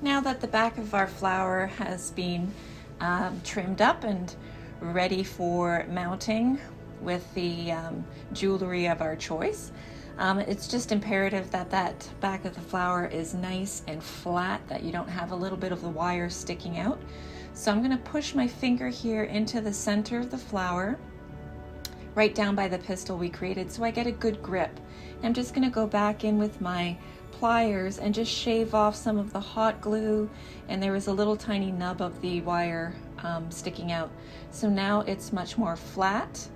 Now that the back of our flower has been trimmed up and ready for mounting with the jewelry of our choice, it's just imperative that that back of the flower is nice and flat, that you don't have a little bit of the wire sticking out. So I'm going to push my finger here into the center of the flower, right down by the pistil we created, so I get a good grip. I'm just going to go back in with my pliers and just shave off some of the hot glue, and there was a little tiny nub of the wire sticking out. So now it's much more flat,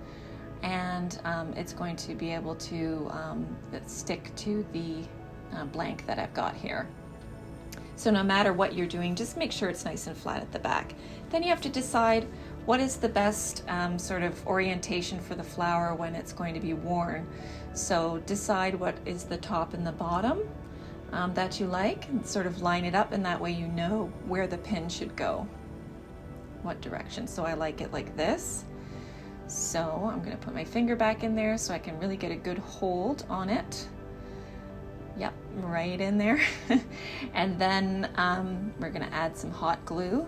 and it's going to be able to stick to the blank that I've got here. So no matter what you're doing, just make sure it's nice and flat at the back. Then you have to decide what is the best sort of orientation for the flower when it's going to be worn. So decide what is the top and the bottom that you like, and sort of line it up, and that way you know where the pin should go, what direction. So I like it like this. So I'm going to put my finger back in there so I can really get a good hold on it. Yep, right in there. And then we're going to add some hot glue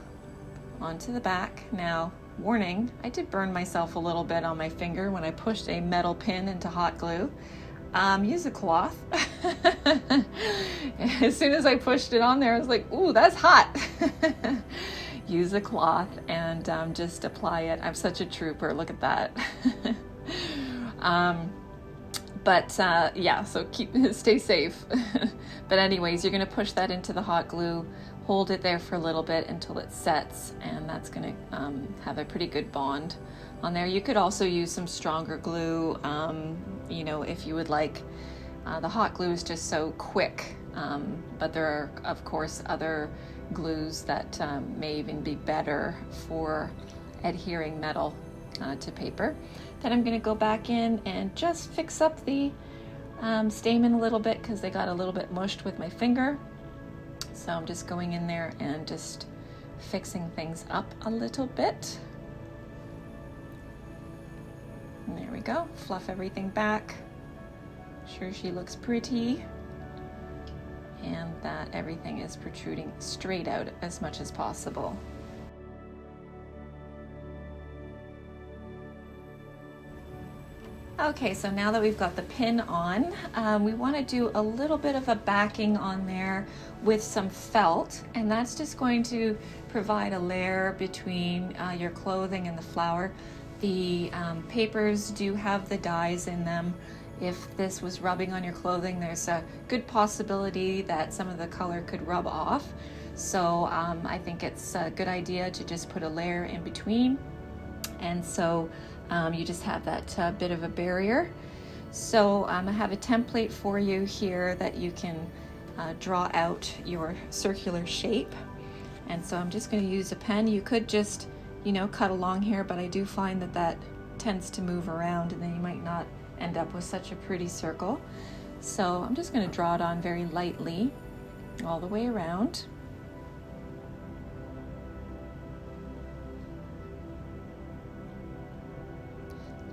onto the back. Now, warning, I did burn myself a little bit on my finger when I pushed a metal pin into hot glue. Use a cloth. As soon as I pushed it on there, I was like, ooh, that's hot. Use a cloth and just apply it. I'm such a trooper, look at that. Yeah, so stay safe. But anyways, you're gonna push that into the hot glue, hold it there for a little bit until it sets, and that's gonna have a pretty good bond on there. You could also use some stronger glue, you know, if you would like. The hot glue is just so quick, but there are, of course, other glues that may even be better for adhering metal to paper. Then I'm going to go back in and just fix up the stamen a little bit, because they got a little bit mushed with my finger. So I'm just going in there and just fixing things up a little bit. And there we go. Fluff everything back. Sure she looks pretty, and that everything is protruding straight out as much as possible. Okay, so now that we've got the pin on, we want to do a little bit of a backing on there with some felt, and that's just going to provide a layer between your clothing and the flower. The papers do have the dyes in them. If this was rubbing on your clothing, there's a good possibility that some of the color could rub off. So I think it's a good idea to just put a layer in between. And so you just have that bit of a barrier. So I have a template for you here that you can draw out your circular shape. And so I'm just going to use a pen. You could just, you know, cut along here, but I do find that that tends to move around, and then you might not end up with such a pretty circle. So I'm just going to draw it on very lightly all the way around.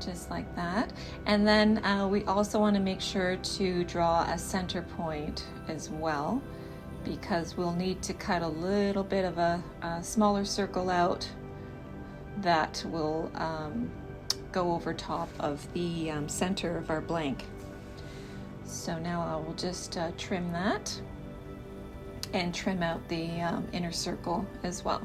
Just like that. And then we also want to make sure to draw a center point as well, because we'll need to cut a little bit of a smaller circle out that will go over top of the center of our blank. So now I will just trim that and trim out the inner circle as well.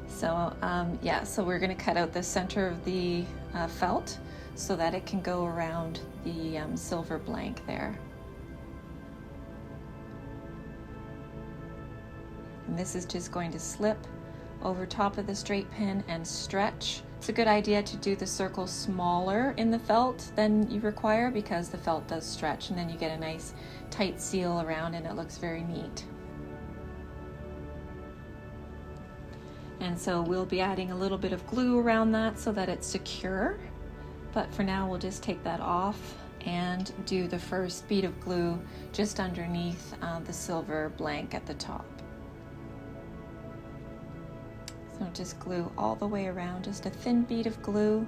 So yeah, so we're going to cut out the center of the felt so that it can go around the silver blank there. And this is just going to slip over top of the straight pin and stretch. It's a good idea to do the circle smaller in the felt than you require, because the felt does stretch, and then you get a nice tight seal around and it looks very neat. And so we'll be adding a little bit of glue around that so that it's secure. But for now, we'll just take that off and do the first bead of glue just underneath the silver blank at the top. So just glue all the way around, just a thin bead of glue.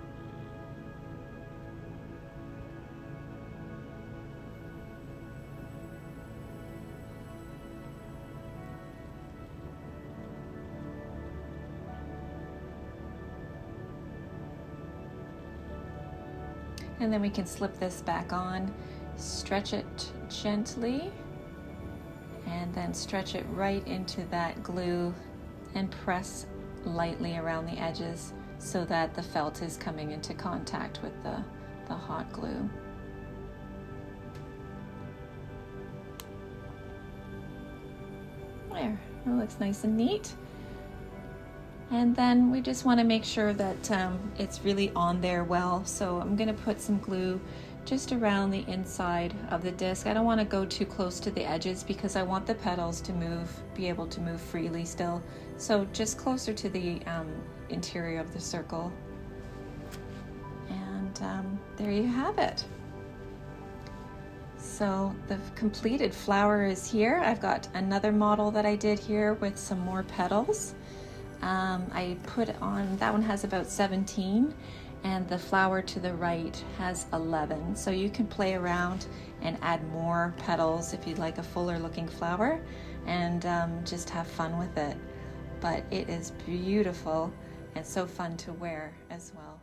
And then we can slip this back on, stretch it gently, and then stretch it right into that glue and press lightly around the edges so that the felt is coming into contact with the hot glue. There, it looks nice and neat. And then we just want to make sure that it's really on there well. So I'm going to put some glue just around the inside of the disc. I don't want to go too close to the edges because I want the petals to be able to move freely still. So just closer to the interior of the circle. And there you have it. So the completed flower is here. I've got another model that I did here with some more petals. I put on, that one has about 17, and the flower to the right has 11. So you can play around and add more petals if you'd like a fuller looking flower, and just have fun with it. But it is beautiful and so fun to wear as well.